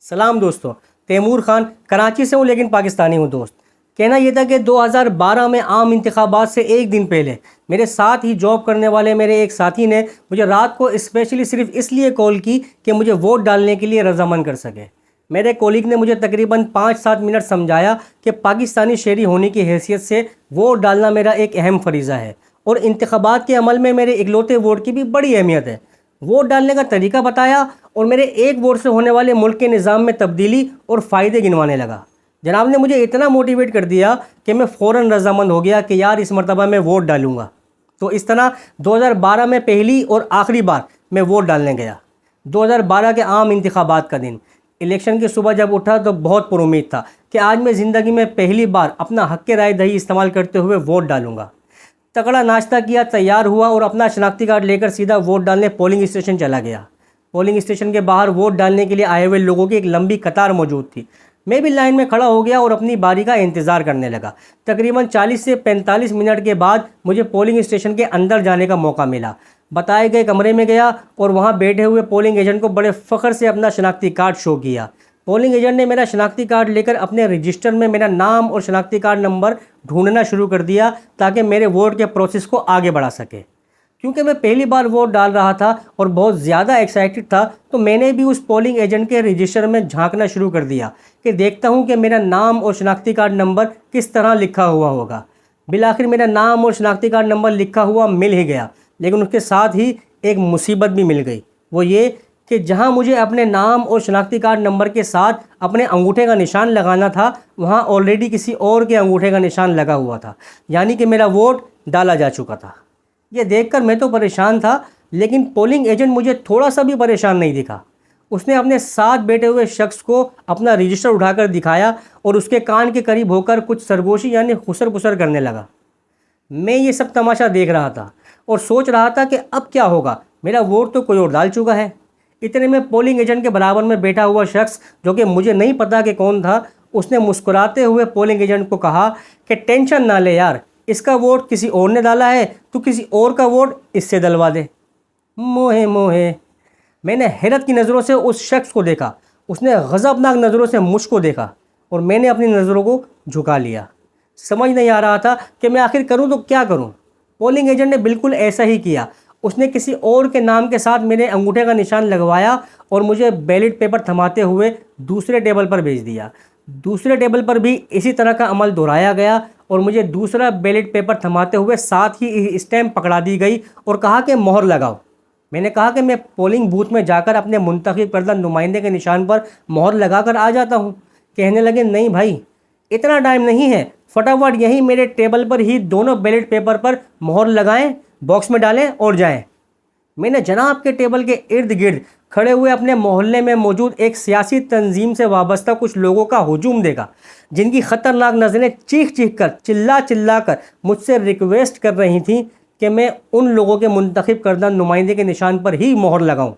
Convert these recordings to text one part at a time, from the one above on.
सलाम दोस्तों, तैमूर खान कराची से हूँ लेकिन पाकिस्तानी हूँ दोस्त। कहना यह था कि 2012 में आम इंतखाबात से एक दिन पहले मेरे साथ ही जॉब करने वाले मेरे एक साथी ने मुझे रात को स्पेशली सिर्फ इसलिए कॉल की कि मुझे वोट डालने के लिए रजामंद कर सके। मेरे कोलीग ने मुझे तकरीबन 5-7 मिनट समझाया कि पाकिस्तानी शहरी होने की हैसियत से वोट डालना मेरा एक अहम फरीज़ा है और इंतखाबात के अमल में मेरे इकलौते वोट की भी बड़ी अहमियत है। वोट डालने का तरीका बताया और मेरे एक वोट से होने वाले मुल्क के निज़ाम में तब्दीली और फ़ायदे गिनवाने लगा। जनाब ने मुझे इतना मोटिवेट कर दिया कि मैं फ़ौरन रजामंद हो गया कि यार इस मरतबा मैं वोट डालूंगा। तो इस तरह 2012 में पहली और आखिरी बार मैं वोट डालने गया। 2012 के आम इंतखाबात का दिन, इलेक्शन की सुबह जब उठा तो बहुत पुरुम्मीद था कि आज मैं ज़िंदगी में पहली बार अपना हक़ राय दही इस्तेमाल करते हुए वोट डालूंगा। तगड़ा नाश्ता किया, तैयार हुआ और अपना शनाख्ती कार्ड लेकर सीधा वोट डालने पोलिंग स्टेशन चला गया। पोलिंग स्टेशन के बाहर वोट डालने के लिए आए हुए लोगों की एक लंबी कतार मौजूद थी। मैं भी लाइन में खड़ा हो गया और अपनी बारी का इंतज़ार करने लगा। तकरीबन 40 से 45 मिनट के बाद मुझे पोलिंग स्टेशन के अंदर जाने का मौका मिला। बताए गए कमरे में गया और वहाँ बैठे हुए पोलिंग एजेंट को बड़े फ़ख्र से अपना शनाख्ती कार्ड शो किया। पोलिंग एजेंट ने मेरा शनाख्ती कार्ड लेकर अपने रजिस्टर में मेरा नाम और शनाख्ती कार्ड नंबर ढूंढना शुरू कर दिया ताकि मेरे वोट के प्रोसेस को आगे बढ़ा सके। क्योंकि मैं पहली बार वोट डाल रहा था और बहुत ज़्यादा एक्साइटेड था, तो मैंने भी उस पोलिंग एजेंट के रजिस्टर में झांकना शुरू कर दिया कि देखता हूं कि मेरा नाम और शनाख्ती कार्ड नंबर किस तरह लिखा हुआ होगा। बिलाखिर मेरा नाम और शनाख्ती कार्ड नंबर लिखा हुआ मिल ही गया, लेकिन उसके साथ ही एक मुसीबत भी मिल गई। वो ये कि जहां मुझे अपने नाम और शनाख्ती कार्ड नंबर के साथ अपने अंगूठे का निशान लगाना था, वहां ऑलरेडी किसी और के अंगूठे का निशान लगा हुआ था, यानी कि मेरा वोट डाला जा चुका था। ये देखकर मैं तो परेशान था, लेकिन पोलिंग एजेंट मुझे थोड़ा सा भी परेशान नहीं दिखा। उसने अपने साथ बैठे हुए शख्स को अपना रजिस्टर उठाकर दिखाया और उसके कान के करीब होकर कुछ सरगोशी यानी खुसर पुसर करने लगा। मैं ये सब तमाशा देख रहा था और सोच रहा था कि अब क्या होगा, मेरा वोट तो कोई और डाल चुका है। इतने में पोलिंग एजेंट के बराबर में बैठा हुआ शख्स, जो कि मुझे नहीं पता कि कौन था, उसने मुस्कुराते हुए पोलिंग एजेंट को कहा कि टेंशन ना ले यार, इसका वोट किसी और ने डाला है, तो किसी और का वोट इससे डलवा दे। मोहे मोहे मैंने हैरत की नज़रों से उस शख्स को देखा। उसने गज़बनाक नज़रों से मुझको देखा और मैंने अपनी नज़रों को झुका लिया। समझ नहीं आ रहा था कि मैं आखिर करूं तो क्या करूं। पोलिंग एजेंट ने बिल्कुल ऐसा ही किया। उसने किसी और के नाम के साथ मेरे अंगूठे का निशान लगवाया और मुझे बैलेट पेपर थमाते हुए दूसरे टेबल पर भेज दिया। दूसरे टेबल पर भी इसी तरह का अमल दोहराया गया और मुझे दूसरा बैलेट पेपर थमाते हुए साथ ही स्टैम्प पकड़ा दी गई और कहा कि मोहर लगाओ। मैंने कहा कि मैं पोलिंग बूथ में जाकर अपने मुंतखब करदा नुमाइंदे के निशान पर मोहर लगा कर आ जाता हूँ। कहने लगे नहीं भाई, इतना टाइम नहीं है, फटाफट यहीं मेरे टेबल पर ही दोनों बैलेट पेपर पर मोहर लगाएं, बॉक्स में डालें और जाएं। मैंने जनाब के टेबल के इर्द गिर्द खड़े हुए अपने मोहल्ले में मौजूद एक सियासी तंजीम से वाबस्ता कुछ लोगों का हुजूम देखा, जिनकी ख़तरनाक नज़रें चीख चीख कर चिल्ला कर मुझसे रिक्वेस्ट कर रही थीं कि मैं उन लोगों के मुंतखब करदा नुमाइंदे के निशान पर ही मोहर लगाऊं।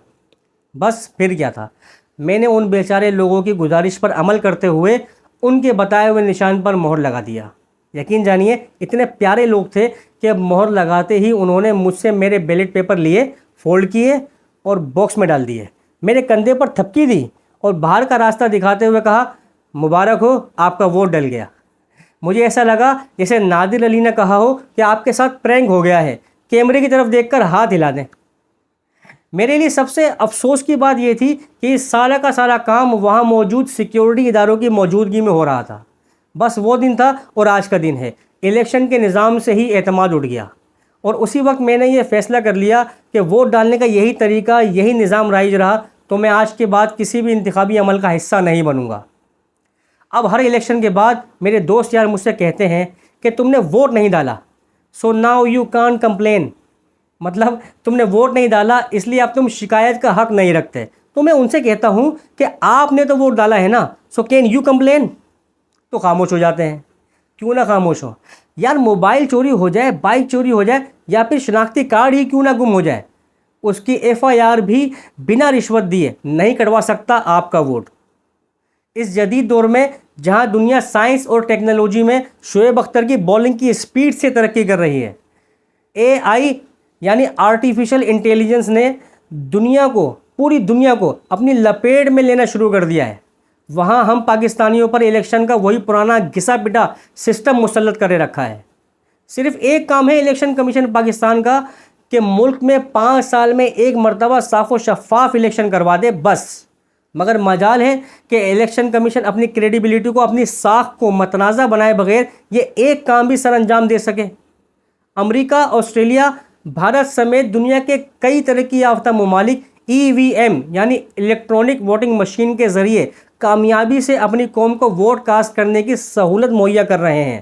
बस फिर क्या था, मैंने उन बेचारे लोगों की गुजारिश पर अमल करते हुए उनके बताए हुए निशान पर मोहर लगा दिया। यकीन जानिए, इतने प्यारे लोग थे कि मोहर लगाते ही उन्होंने मुझसे मेरे बैलेट पेपर लिए, फोल्ड किए और बॉक्स में डाल दिए। मेरे कंधे पर थपकी दी और बाहर का रास्ता दिखाते हुए कहा, मुबारक हो, आपका वोट डल गया। मुझे ऐसा लगा जैसे नादिर अली ने कहा हो कि आपके साथ प्रैंक हो गया है, कैमरे की तरफ देखकर हाथ हिला दें। मेरे लिए सबसे अफसोस की बात यह थी कि इस सारा का सारा काम वहाँ मौजूद सिक्योरिटी इदारों की मौजूदगी में हो रहा था। बस वो दिन था और आज का दिन है। इलेक्शन के निज़ाम से ही एतमाद उठ गया और उसी वक्त मैंने ये फ़ैसला कर लिया कि वोट डालने का यही तरीका, यही निज़ाम राइज रहा तो मैं आज के बाद किसी भी इंतखाबी अमल का हिस्सा नहीं बनूंगा। अब हर इलेक्शन के बाद मेरे दोस्त यार मुझसे कहते हैं कि तुमने वोट नहीं डाला, so now you can't complain. मतलब तुमने वोट नहीं डाला इसलिए अब तुम शिकायत का हक़ नहीं रखते। तो मैं उनसे कहता हूँ कि आपने तो वोट डाला है ना, सो कैन यू कंप्लेन। तो खामोश हो जाते हैं। क्यों ना खामोश हो यार, मोबाइल चोरी हो जाए, बाइक चोरी हो जाए या फिर शनाख्ती कार्ड ही क्यों ना गुम हो जाए, उसकी FIR भी बिना रिश्वत दिए नहीं कटवा सकता आपका वोट। इस जदीद दौर में जहां दुनिया साइंस और टेक्नोलॉजी में शोएब अख्तर की बॉलिंग की स्पीड से तरक्की कर रही है, AI यानी आर्टिफिशियल इंटेलिजेंस ने पूरी दुनिया को अपनी लपेट में लेना शुरू कर दिया है। وہاں ہم پاکستانیوں پر الیکشن کا وہی پرانا گھسا پٹا سسٹم مسلط کرے رکھا ہے۔ صرف ایک کام ہے الیکشن کمیشن پاکستان کا کہ ملک میں 5 سال میں ایک مرتبہ صاف و شفاف الیکشن کروا دے بس۔ مگر مجال ہے کہ الیکشن کمیشن اپنی کریڈیبلٹی کو، اپنی ساکھ کو متنازع بنائے بغیر یہ ایک کام بھی سر انجام دے سکے۔ امریکہ، آسٹریلیا، بھارت سمیت دنیا کے کئی ترقی یافتہ ممالک EVM یعنی الیکٹرانک ووٹنگ مشین کے ذریعے کامیابی سے اپنی قوم کو ووٹ کاسٹ کرنے کی سہولت مہیا کر رہے ہیں۔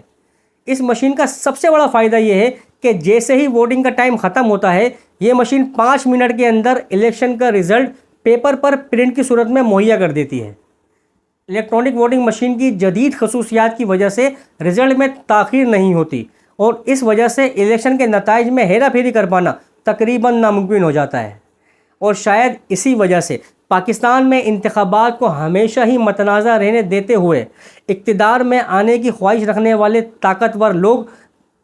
اس مشین کا سب سے بڑا فائدہ یہ ہے کہ جیسے ہی ووٹنگ کا ٹائم ختم ہوتا ہے، یہ مشین 5 منٹ کے اندر الیکشن کا رزلٹ پیپر پر پرنٹ کی صورت میں مہیا کر دیتی ہے۔ الیکٹرانک ووٹنگ مشین کی جدید خصوصیات کی وجہ سے رزلٹ میں تاخیر نہیں ہوتی اور اس وجہ سے الیکشن کے نتائج میں ہیرا پھیری کر پانا تقریباً ناممکن ہو جاتا ہے۔ اور شاید اسی وجہ سے پاکستان میں انتخابات کو ہمیشہ ہی متنازع رہنے دیتے ہوئے اقتدار میں آنے کی خواہش رکھنے والے طاقتور لوگ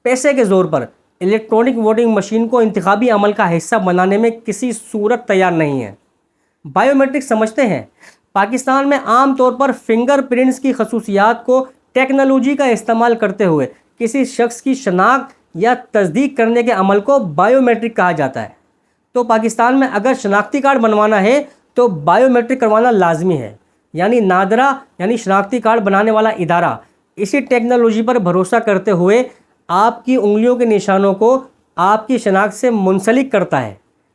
پیسے کے زور پر الیکٹرانک ووٹنگ مشین کو انتخابی عمل کا حصہ بنانے میں کسی صورت تیار نہیں ہیں۔ بائیو میٹرک سمجھتے ہیں؟ پاکستان میں عام طور پر فنگر پرنٹس کی خصوصیات کو ٹیکنالوجی کا استعمال کرتے ہوئے کسی شخص کی شناخت یا تصدیق کرنے کے عمل کو بائیو میٹرک کہا جاتا ہے۔ تو پاکستان میں اگر شناختی کارڈ بنوانا ہے تو بائیو میٹرک کروانا لازمی ہے، یعنی نادرا یعنی شناختی کارڈ بنانے والا ادارہ اسی ٹیکنالوجی پر بھروسہ کرتے ہوئے آپ کی انگلیوں کے نشانوں کو آپ کی شناخت سے منسلک کرتا ہے۔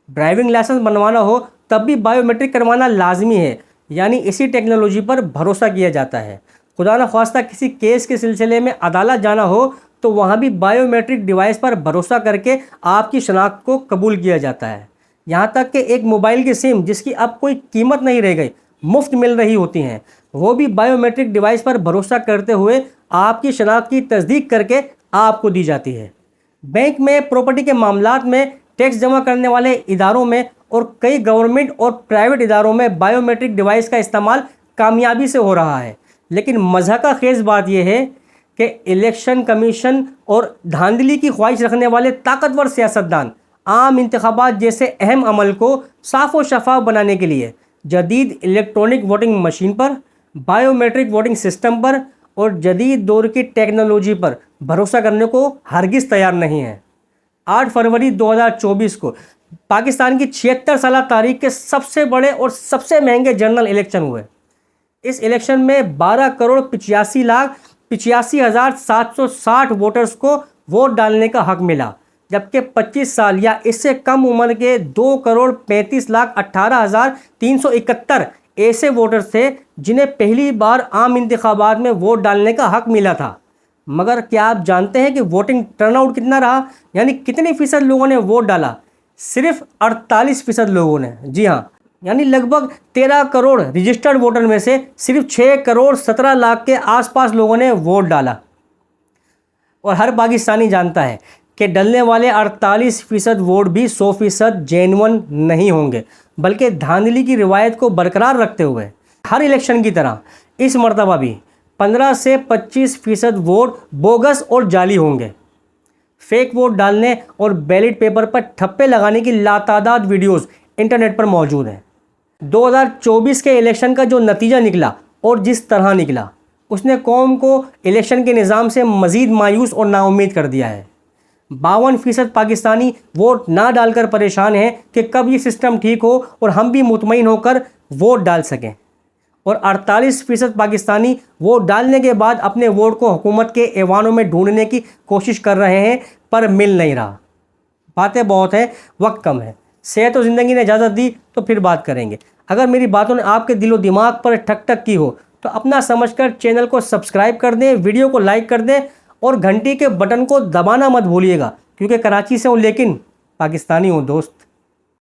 ڈرائیونگ لائسنس بنوانا ہو تب بھی بائیو میٹرک کروانا لازمی ہے، یعنی اسی ٹیکنالوجی پر بھروسہ کیا جاتا ہے۔ خدا نخواستہ کسی کیس کے سلسلے میں عدالت جانا ہو تو وہاں بھی بائیو میٹرک ڈیوائس پر بھروسہ کر کے آپ کی شناخت کو قبول کیا جاتا ہے۔ یہاں تک کہ ایک موبائل کی سم جس کی اب کوئی قیمت نہیں رہ گئی، مفت مل رہی ہوتی ہیں، وہ بھی بائیو میٹرک ڈیوائس پر بھروسہ کرتے ہوئے آپ کی شناخت کی تصدیق کر کے آپ کو دی جاتی ہے۔ بینک میں، پراپرٹی کے معاملات میں، ٹیکس جمع کرنے والے اداروں میں اور کئی گورنمنٹ اور پرائیویٹ اداروں میں بائیو میٹرک ڈیوائس کا استعمال کامیابی سے ہو رہا ہے۔ لیکن مضحکہ خیز بات یہ ہے کہ الیکشن کمیشن اور دھاندلی کی خواہش رکھنے والے طاقتور سیاستدان عام انتخابات جیسے اہم عمل کو صاف و شفاف بنانے کے لیے جدید الیکٹرانک ووٹنگ مشین پر، بائیو میٹرک ووٹنگ سسٹم پر اور جدید دور کی ٹیکنالوجی پر بھروسہ کرنے کو ہرگز تیار نہیں ہے۔ 8 فروری 2024 کو پاکستان کی 76 سالہ تاریخ کے سب سے بڑے اور سب سے مہنگے جنرل الیکشن ہوئے۔ اس الیکشن میں 12,85,85,760 ووٹرز کو ووٹ ڈالنے کا حق ملا، جبکہ 25 سال یا اس سے کم عمر کے 2,35,18,371 ایسے ووٹرز تھے جنہیں پہلی بار عام انتخابات میں ووٹ ڈالنے کا حق ملا تھا۔ مگر کیا آپ جانتے ہیں کہ ووٹنگ ٹرن آؤٹ کتنا رہا؟ یعنی کتنے فیصد لوگوں نے ووٹ ڈالا؟ صرف 48% لوگوں نے۔ جی ہاں، یعنی لگ بھگ 13 کروڑ رجسٹرڈ ووٹر میں سے صرف 6 کروڑ 17 لاکھ کے آس پاس لوگوں نے ووٹ ڈالا۔ اور ہر پاکستانی جانتا ہے کہ ڈلنے والے 48% ووٹ بھی 100% جینون نہیں ہوں گے، بلکہ دھاندلی کی روایت کو برقرار رکھتے ہوئے ہر الیکشن کی طرح اس مرتبہ بھی 15 سے 25% ووٹ بوگس اور جعلی ہوں گے۔ فیک ووٹ ڈالنے اور بیلٹ پیپر پر ٹھپے لگانے کی لاتعداد ویڈیوز انٹرنیٹ پر موجود ہیں۔ 2024 کے الیکشن کا جو نتیجہ نکلا اور جس طرح نکلا، اس نے قوم کو الیکشن کے نظام سے مزید مایوس اور نا امید کر دیا ہے۔ 52% پاکستانی ووٹ نہ ڈال کر پریشان ہیں کہ کب یہ سسٹم ٹھیک ہو اور ہم بھی مطمئن ہو کر ووٹ ڈال سکیں، اور 48% پاکستانی ووٹ ڈالنے کے بعد اپنے ووٹ کو حکومت کے ایوانوں میں ڈھونڈنے کی کوشش کر رہے ہیں پر مل نہیں رہا۔ باتیں بہت ہیں، وقت کم ہے، صحت و زندگی نے اجازت دی تو پھر بات کریں گے۔ اگر میری باتوں نے آپ کے دل و دماغ پر ٹھک ٹھک کی ہو تو اپنا سمجھ کر چینل کو سبسکرائب کر دیں، ویڈیو کو لائک کر دیں اور گھنٹی کے بٹن کو دبانا مت بھولیے گا، کیونکہ کراچی سے ہوں لیکن پاکستانی ہوں دوست۔